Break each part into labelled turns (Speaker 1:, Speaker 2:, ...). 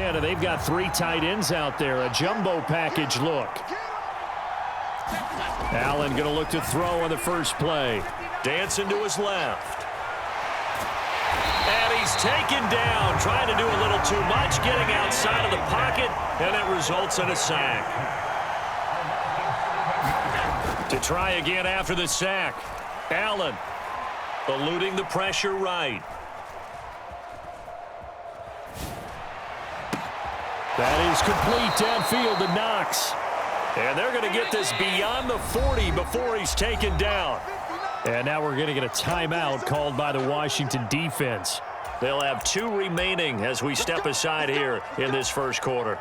Speaker 1: again, and they've got 3 tight ends out there. A jumbo package look. Allen going to look to throw on the first play. Dancing to his left. And he's taken down, trying to do a little too much, getting outside of the pocket, and it results in a sack. To try again after the sack. Allen eluding the pressure right. That is complete downfield to Knox. And they're going to get this beyond the 40 before he's taken down. And now we're going to get a timeout called by the Washington defense. They'll have 2 remaining as we step aside here in this first quarter.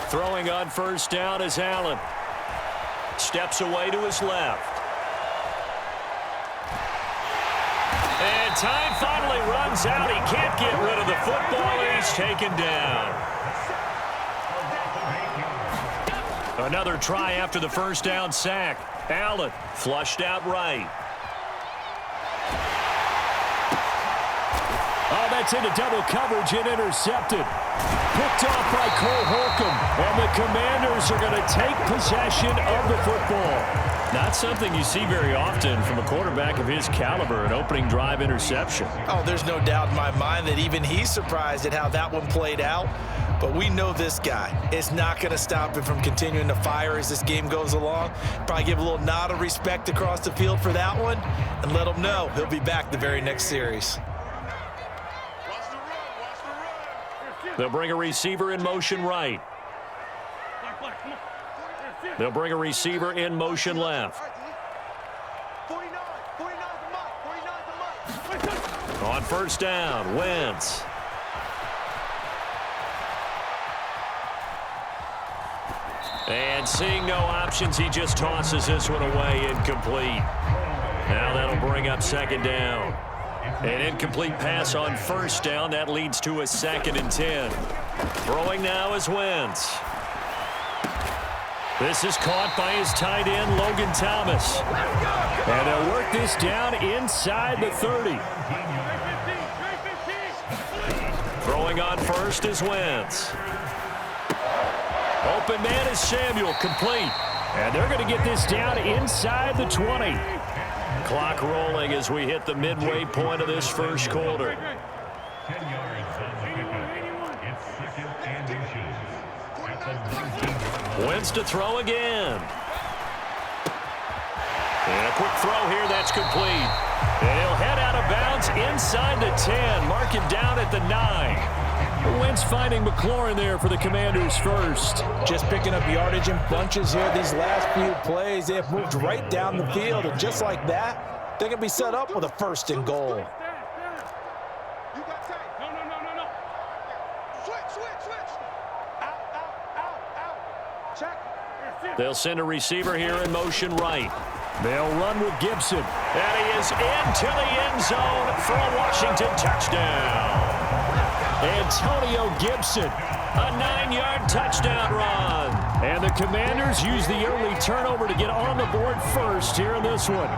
Speaker 1: Throwing on first down is Allen. Steps away to his left. And time finally runs out. He can't get rid of the football. He's taken down. Another try after the first down sack. Allen flushed out right. Oh, that's into double coverage and intercepted. Picked off by Cole Holcomb, and the Commanders are going to take possession of the football. Not something you see very often from a quarterback of his caliber, an opening drive interception.
Speaker 2: Oh, there's no doubt in my mind that even he's surprised at how that one played out. But we know this guy is not going to stop him from continuing to fire as this game goes along. Probably give a little nod of respect across the field for that one and let him know he'll be back the very next series.
Speaker 1: They'll bring a receiver in motion right. They'll bring a receiver in motion left. On first down, Wentz. And seeing no options, he just tosses this one away, incomplete. Now that'll bring up second down. An incomplete pass on first down. That leads to a 2nd and 10. Throwing now is Wentz. This is caught by his tight end, Logan Thomas. And they'll work this down inside the 30. Throwing on first is Wentz. Open man is Samuel, complete. And they're going to get this down inside the 20. Clock rolling as we hit the midway point of this first quarter. Wentz to throw again. And a quick throw here, that's complete. And he'll head out of bounds inside the 10. Mark it down at the 9. Wentz finding McLaurin there for the Commanders first.
Speaker 2: Just picking up yardage in bunches here. These last few plays, they have moved right down the field. And just like that, they're going to be set up with a 1st and goal.
Speaker 1: They'll send a receiver here in motion right. They'll run with Gibson. And he is into the end zone for a Washington touchdown. Antonio Gibson, a 9-yard touchdown run. And the Commanders use the early turnover to get on the board first here in this one.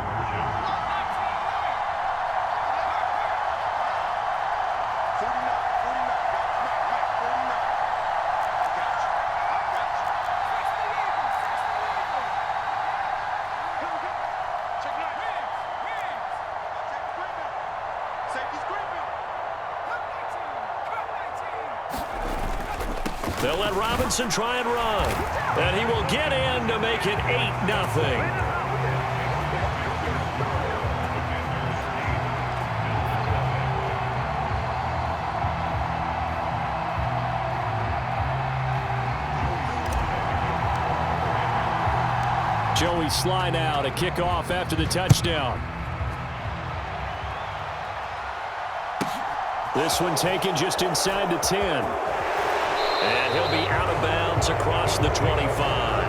Speaker 1: They'll let Robinson try and run. And he will get in to make it 8-0. Joey Sly now to kick off after the touchdown. This one taken just inside the 10. And he'll be out of bounds across the 25.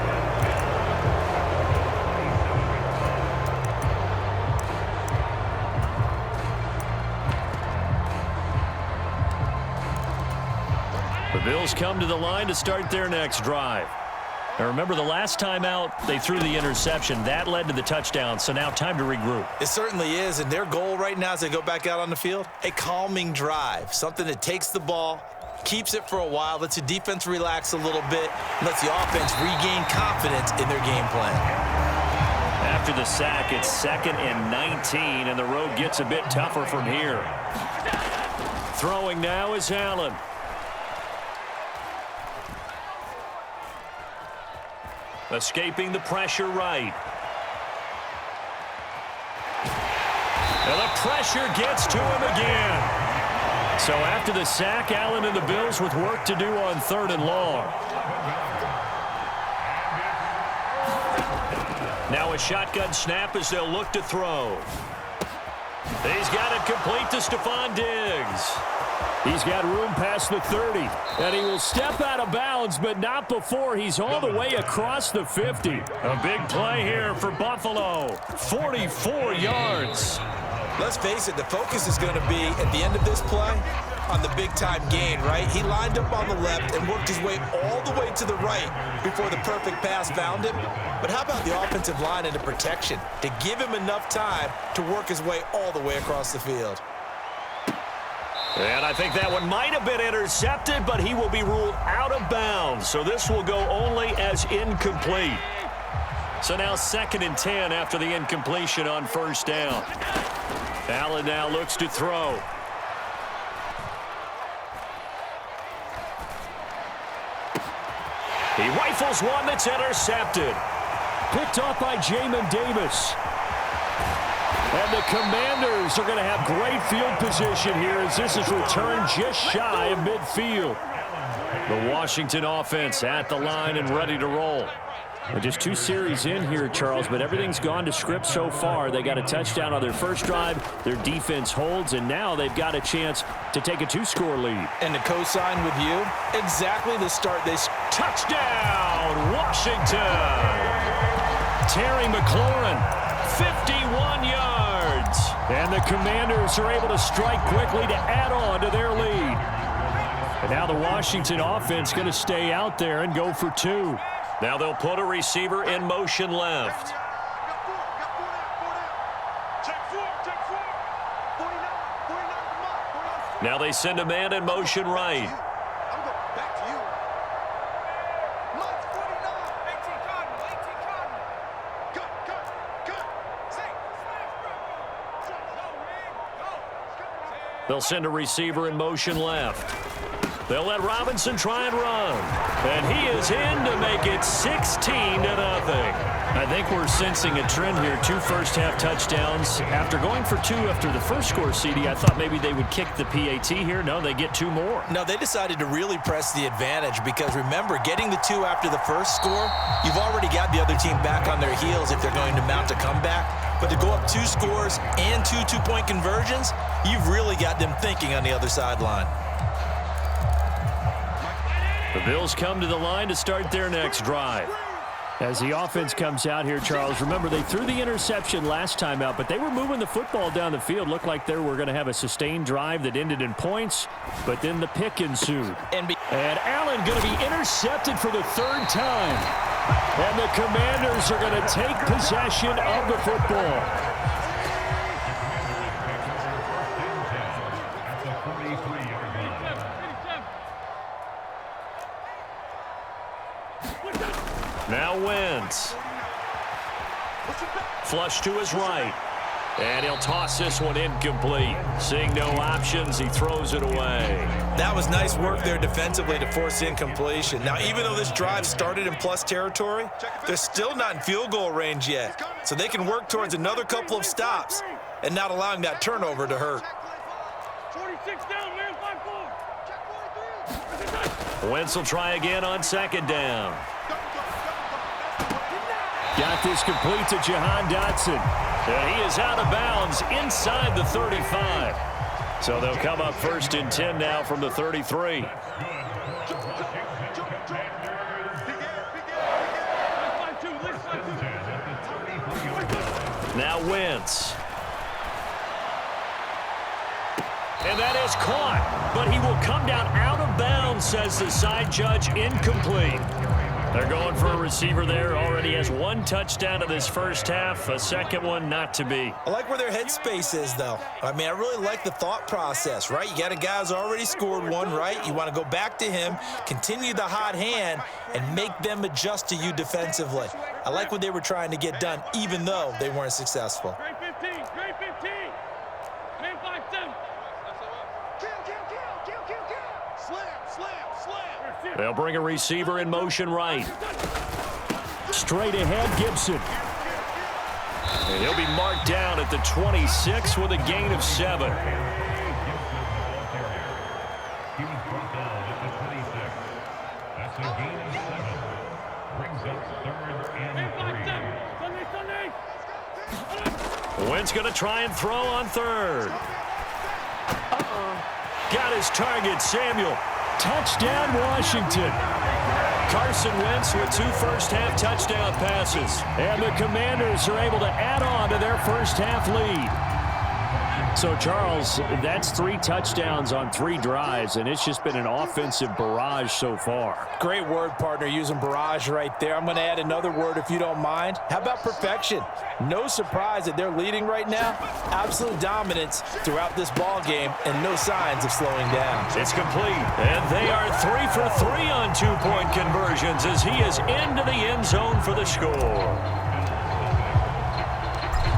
Speaker 1: The Bills come to the line to start their next drive. Now remember, the last time out, they threw the interception. That led to the touchdown, so now time to regroup.
Speaker 2: It certainly is, and their goal right now as they go back out on the field, a calming drive, something that takes the ball, keeps it for a while, lets the defense relax a little bit, and lets the offense regain confidence in their game plan.
Speaker 1: After the sack, it's 2nd and 19, and the road gets a bit tougher from here. Throwing now is Allen. Escaping the pressure right. And the pressure gets to him again. So after the sack, Allen and the Bills with work to do on 3rd and long. Now a shotgun snap as they'll look to throw. He's got it complete to Stephon Diggs. He's got room past the 30, and he will step out of bounds, but not before he's all the way across the 50. A big play here for Buffalo. 44 yards.
Speaker 2: Let's face it, the focus is going to be, at the end of this play, on the big-time gain, right? He lined up on the left and worked his way all the way to the right before the perfect pass found him. But how about the offensive line and the protection to give him enough time to work his way all the way across the field?
Speaker 1: And I think that one might have been intercepted, but he will be ruled out of bounds. So this will go only as incomplete. So now 2nd and 10 after the incompletion on 1st down. Allen now looks to throw. He rifles one that's intercepted. Picked off by Jamin Davis. And the Commanders are going to have great field position here as this is returned just shy of midfield. The Washington offense at the line and ready to roll. Well, just 2 series in here, Charles, but everything's gone to script so far. They got a touchdown on their first drive. Their defense holds, and now they've got a chance to take a 2-score lead.
Speaker 2: And to co-sign with you, exactly the start they...
Speaker 1: Touchdown, Washington! Terry McLaurin, 51 yards. And the Commanders are able to strike quickly to add on to their lead. And now the Washington offense going to stay out there and go for 2. Now they'll put a receiver in motion left. Now they send a man in motion right. They'll send a receiver in motion left. They'll let Robinson try and run. And he is in to make it 16-0. I think we're sensing a trend here. 2 first-half touchdowns. After going for 2 after the first score, CD, I thought maybe they would kick the PAT here. No, they get 2 more.
Speaker 2: No, they decided to really press the advantage because, remember, getting the 2 after the first score, you've already got the other team back on their heels if they're going to mount a comeback. But to go up 2 scores and 2 two-point conversions, you've really got them thinking on the other sideline.
Speaker 1: The Bills come to the line to start their next drive. As the offense comes out here, Charles, remember they threw the interception last time out, but they were moving the football down the field. Looked like they were going to have a sustained drive that ended in points, but then the pick ensued. And Allen going to be intercepted for the 3rd time. And the Commanders are going to take possession of the football. Now Wentz. Flush to his right. And he'll toss this one incomplete. Seeing no options, he throws it away.
Speaker 2: That was nice work there defensively to force incompletion. Now, even though this drive started in plus territory, they're still not in field goal range yet. So they can work towards another couple of stops and not allowing that turnover to hurt.
Speaker 3: 46 down, man, 5-4.
Speaker 1: Wentz will try again on 2nd down. Got this complete to Jahan Dotson. And he is out of bounds inside the 35. So they'll come up 1st and 10 now from the 33. Now Wentz. And that is caught, but he will come down out of bounds, says the side judge, incomplete. They're going for a receiver there. Already has one touchdown in this first half, a second one not to be.
Speaker 2: I like where their headspace is, though. I mean, I really like the thought process, right? You got a guy who's already scored one, right? You want to go back to him, continue the hot hand, and make them adjust to you defensively. I like what they were trying to get done, even though they weren't successful.
Speaker 3: Grade 15, grade 15. Man 5-7.
Speaker 1: They'll bring a receiver in motion right. Straight ahead, Gibson. And he'll be marked down at the 26 with a gain of 7.
Speaker 4: That's a gain of 7. Brings up 3rd and 3.
Speaker 1: Wentz going to try and throw on 3rd. Got his target, Samuel. Touchdown, Washington. Carson Wentz with 2 first-half touchdown passes. And the Commanders are able to add on to their first-half lead. So, Charles, that's 3 touchdowns on 3 drives, and it's just been an offensive barrage so far.
Speaker 2: Great word, partner, using barrage right there. I'm going to add another word if you don't mind. How about perfection? No surprise that they're leading right now. Absolute dominance throughout this ball game and no signs of slowing down.
Speaker 1: It's complete, and they are 3 for 3 on 2-point conversions as he is into the end zone for the score.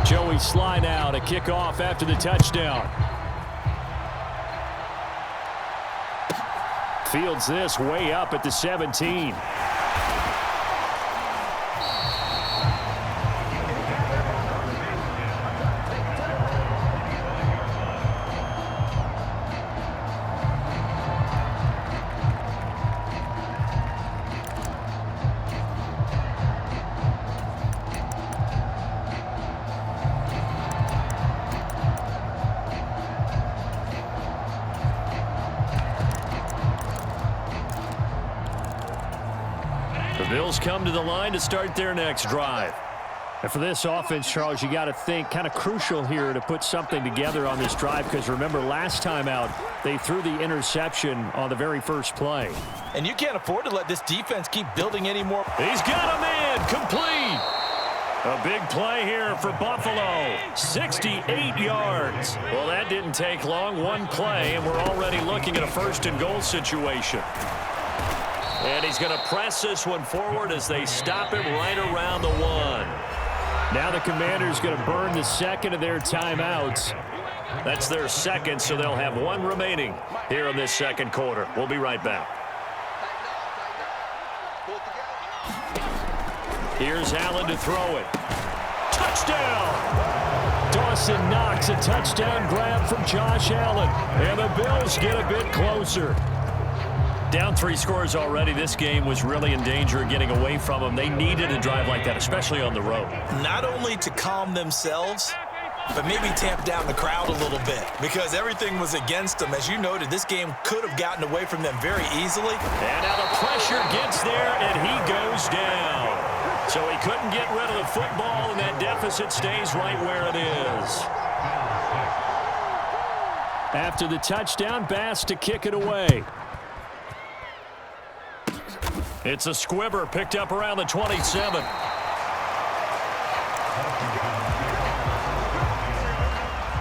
Speaker 1: Joey Sly now to kick off after the touchdown. Fields this way up at the 17. Bills come to the line to start their next drive. And for this offense, Charles, you got to think kind of crucial here to put something together on this drive because remember last time out they threw the interception on the very first play.
Speaker 2: And you can't afford to let this defense keep building anymore.
Speaker 1: He's got a man complete. A big play here for Buffalo. 68 yards. Well, that didn't take long. One play, and we're already looking at a 1st and goal situation. And he's going to press this one forward as they stop him right around the 1. Now the Commanders going to burn the second of their timeouts. That's their second, so they'll have 1 remaining here in this second quarter. We'll be right back. Here's Allen to throw it. Touchdown! Dawson Knox, a touchdown grab from Josh Allen. And the Bills get a bit closer. Down 3 scores already. This game was really in danger of getting away from them. They needed a drive like that, especially on the road.
Speaker 2: Not only to calm themselves, but maybe tamp down the crowd a little bit because everything was against them. As you noted, this game could have gotten away from them very easily.
Speaker 1: And now the pressure gets there, and he goes down. So he couldn't get rid of the football, and that deficit stays right where it is. After the touchdown, Bass to kick it away. It's a squibber picked up around the 27.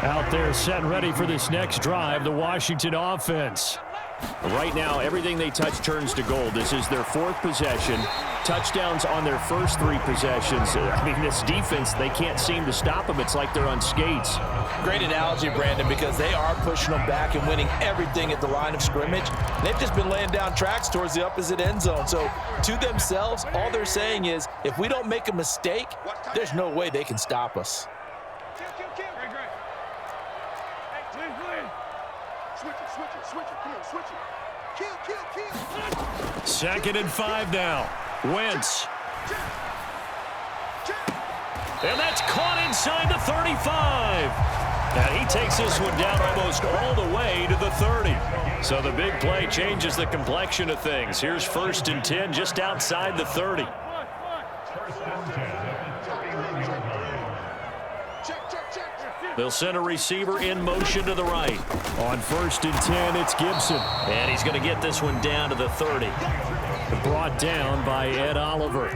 Speaker 1: Out there set and ready for this next drive, the Washington offense. Right now, everything they touch turns to gold. This is their 4th possession. Touchdowns on their first 3 possessions. I mean, this defense, they can't seem to stop them. It's like they're on skates.
Speaker 2: Great analogy, Brandon, because they are pushing them back and winning everything at the line of scrimmage. They've just been laying down tracks towards the opposite end zone. So to themselves, all they're saying is, if we don't make a mistake, there's no way they can stop us.
Speaker 1: Second and 5 now. Wentz. And that's caught inside the 35. And he takes this one down almost all the way to the 30. So the big play changes the complexion of things. Here's 1st and 10 just outside the 30. They'll send a receiver in motion to the right.
Speaker 5: On 1st and 10, it's Gibson.
Speaker 1: And he's going to get this one down to the 30.
Speaker 5: Brought down by Ed Oliver.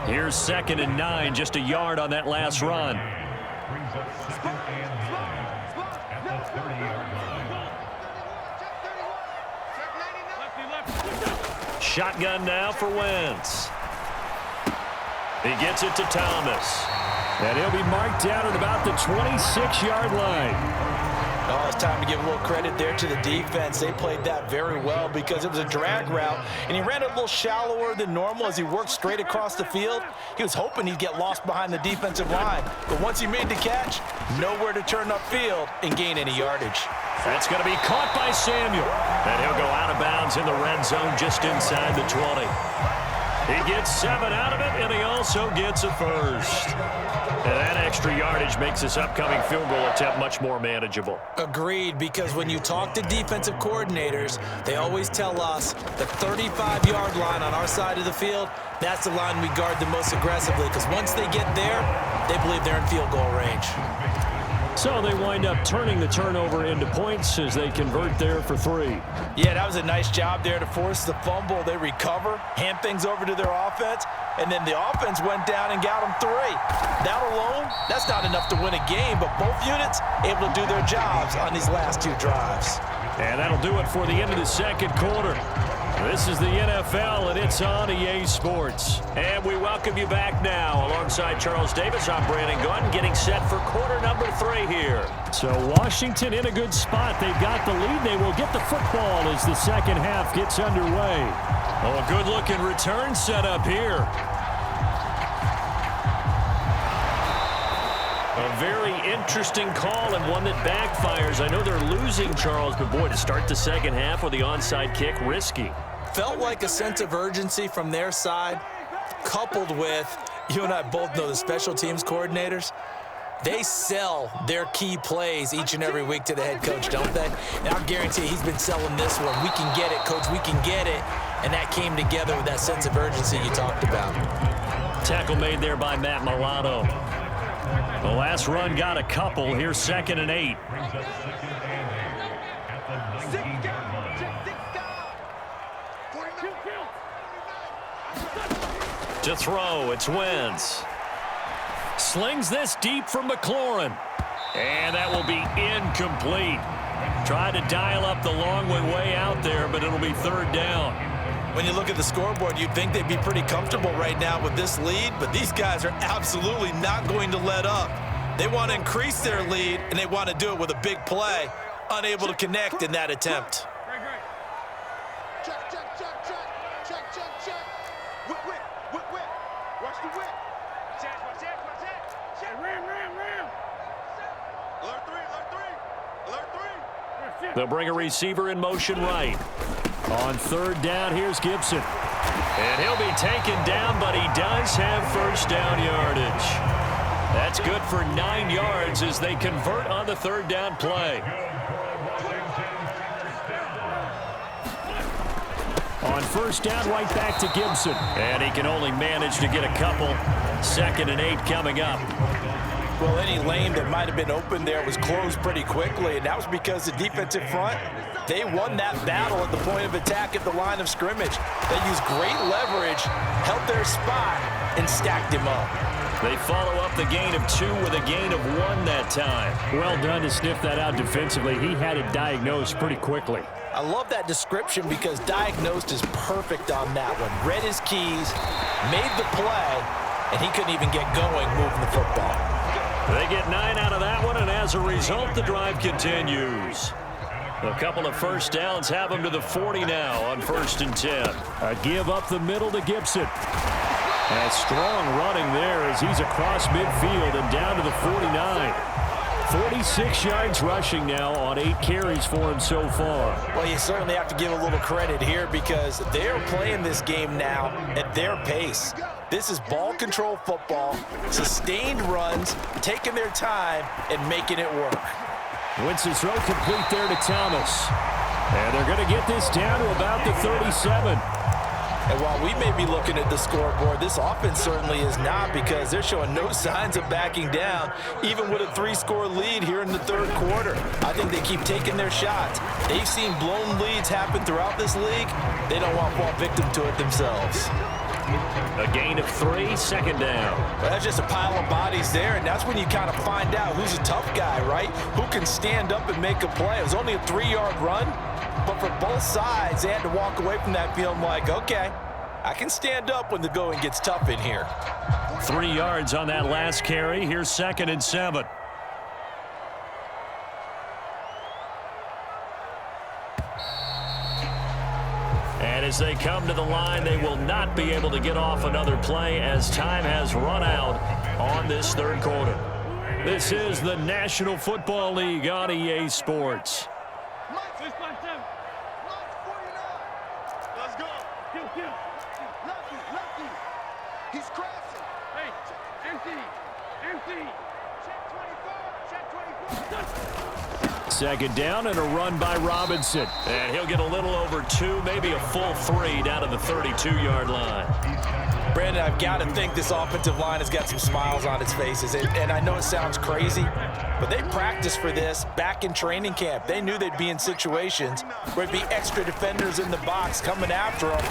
Speaker 1: Here's 2nd and 9, just a yard on that last run.
Speaker 4: Brings up 2nd and 9 at the 30-yard line.
Speaker 1: Shotgun now for Wentz. He gets it to Thomas.
Speaker 5: And he'll be marked down at about the 26-yard line.
Speaker 2: Oh, it's time to give a little credit there to the defense. They played that very well because it was a drag route, and he ran a little shallower than normal as he worked straight across the field. He was hoping he'd get lost behind the defensive line, but once he made the catch, nowhere to turn upfield and gain any yardage.
Speaker 1: That's going to be caught by Samuel, and he'll go out of bounds in the red zone just inside the 20. He gets 7 out of it, and he also gets a first. And that extra yardage makes this upcoming field goal attempt much more manageable.
Speaker 2: Agreed, because when you talk to defensive coordinators, they always tell us the 35-yard line on our side of the field, that's the line we guard the most aggressively, because once they get there, they believe they're in field goal range.
Speaker 5: So they wind up turning the turnover into points as they convert there for 3.
Speaker 2: Yeah, that was a nice job there to force the fumble. They recover, hand things over to their offense, and then the offense went down and got them 3. That alone, that's not enough to win a game, but both units able to do their jobs on these last 2 drives.
Speaker 5: And that'll do it for the end of the second quarter. This is the NFL, and it's on EA Sports.
Speaker 1: And we welcome you back now. Alongside Charles Davis, I'm Brandon Gunn, getting set for quarter number 3 here.
Speaker 5: So Washington in a good spot. They've got the lead. They will get the football as the second half gets underway.
Speaker 1: Oh, a good-looking return set up here. A very interesting call and one that backfires. I know they're losing, Charles, but boy, to start the second half with the onside kick, risky.
Speaker 2: Felt like a sense of urgency from their side, coupled with, you and I both know the special teams coordinators, they sell their key plays each and every week to the head coach, don't they? And I'll guarantee he's been selling this one. We can get it, coach, we can get it. And that came together with that sense of urgency you talked about.
Speaker 1: Tackle made there by Matt Milano. The last run got a couple. Here's 2nd and 8.
Speaker 4: Brings up 2nd and 8 at the 19-yard line.
Speaker 1: To throw, it's Wentz. Slings this deep from McLaurin. And that will be incomplete. Tried to dial up the long way out there, but it'll be 3rd down.
Speaker 2: When you look at the scoreboard, you'd think they'd be pretty comfortable right now with this lead, but these guys are absolutely not going to let up. They want to increase their lead, and they want to do it with a big play. Unable to connect in that attempt.
Speaker 3: Check, check, check, check. Check, check, check. Whip, whip, whip, whip. Watch the whip. Check, watch that, watch that. Check. Ram, ram, ram. Alert 3, alert 3. Alert 3.
Speaker 1: They'll bring a receiver in motion right.
Speaker 5: On 3rd down, here's Gibson.
Speaker 1: And he'll be taken down, but he does have 1st down yardage. That's good for 9 yards as they convert on the 3rd down play.
Speaker 5: On 1st down, right back to Gibson.
Speaker 1: And he can only manage to get a couple. 2nd and 8 coming up.
Speaker 2: Well, any lane that might have been open there was closed pretty quickly, and that was because the defensive front, they won that battle at the point of attack at the line of scrimmage. They used great leverage, held their spot, and stacked him up.
Speaker 1: They follow up the gain of 2 with a gain of 1 that time.
Speaker 5: Well done to sniff that out defensively. He had it diagnosed pretty quickly.
Speaker 2: I love that description because diagnosed is perfect on that one. Read his keys, made the play, and he couldn't even get going moving the football.
Speaker 1: They get 9 out of that one, and as a result, the drive continues. A couple of 1st downs have them to the 40 now on 1st and 10.
Speaker 5: A give up the middle to Gibson. And strong running there as he's across midfield and down to the 49. 46 yards rushing now on 8 carries for him so far.
Speaker 2: Well, you certainly have to give a little credit here because they're playing this game now at their pace. This is ball control football, sustained runs, taking their time and making it work.
Speaker 5: Wentz's throw complete there to Thomas. And they're going to get this down to about the 37.
Speaker 2: And while we may be looking at the scoreboard, this offense certainly is not, because they're showing no signs of backing down, even with a 3-score lead here in the third quarter. I think they keep taking their shots. They've seen blown leads happen throughout this league. They don't want to fall victim to it themselves.
Speaker 5: A gain of 3, second down.
Speaker 2: Well, that's just a pile of bodies there, and that's when you kind of find out who's a tough guy, right? Who can stand up and make a play. It was only a 3-yard run, but for both sides, they had to walk away from that feeling like, okay, I can stand up when the going gets tough in here.
Speaker 5: 3 yards on that last carry. Here's 2nd and 7. And as they come to the line, they will not be able to get off another play as time has run out on this third quarter. This is the National Football League on EA Sports.
Speaker 3: Let's go. Lefty. He's crossing. Hey, empty. Check 24.
Speaker 5: 2nd down and a run by Robinson. And he'll get a little over 2, maybe a full 3 down to the 32-yard line.
Speaker 2: Brandon, I've got to think this offensive line has got some smiles on its faces. And I know it sounds crazy, but they practiced for this back in training camp. They knew they'd be in situations where it'd be extra defenders in the box coming after them,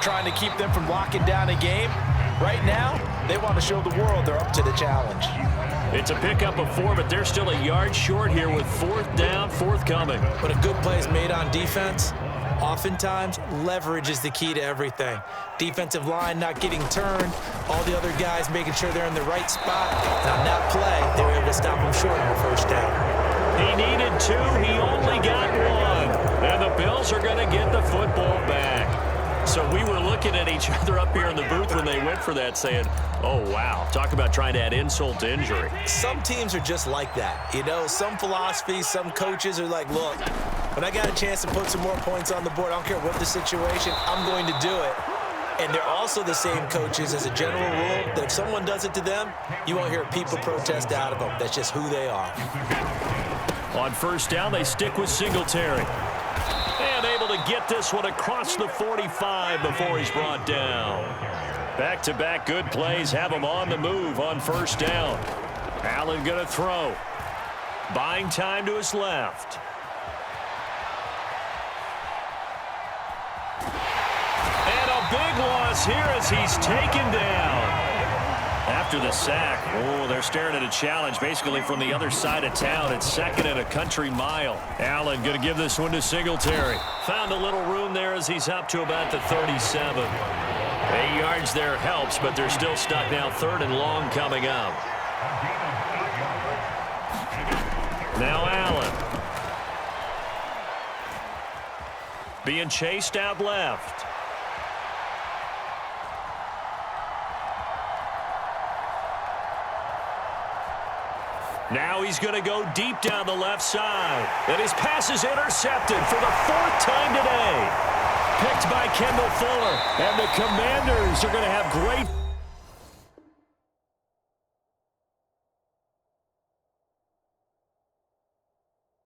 Speaker 2: trying to keep them from locking down a game. Right now, they want to show the world they're up to the challenge.
Speaker 5: It's a pickup of 4, but they're still a yard short here with 4th down, forthcoming.
Speaker 2: When a good play is made on defense, oftentimes leverage is the key to everything. Defensive line not getting turned, all the other guys making sure they're in the right spot. And on that play, they were able to stop him short on the first down.
Speaker 5: He needed 2. He only got 1. And the Bills are going to get the football back. So we were looking at each other up here in the booth when they went for that, saying, oh, wow, talk about trying to add insult to injury.
Speaker 2: Some teams are just like that. You know, some philosophies, some coaches are like, look, when I got a chance to put some more points on the board, I don't care what the situation, I'm going to do it. And they're also the same coaches, as a general rule, that if someone does it to them, you won't hear people protest out of them. That's just who they are.
Speaker 5: On 1st down, they stick with Singletary. And able to get this one across the 45 before he's brought down. Back-to-back good plays have him on the move on 1st down. Allen going to throw. Buying time to his left. And a big loss here as he's taken down. After the sack, they're staring at a challenge basically from the other side of town. It's 2nd and a country mile. Allen going to give this one to Singletary. Found a little room there as he's up to about the 37. 8 yards there helps, but they're still stuck now. 3rd and long coming up. Now Allen. Being chased out left. Now he's going to go deep down the left side. And his pass is intercepted for the 4th time today. Picked by Kendall Fuller. And the Commanders are going to have great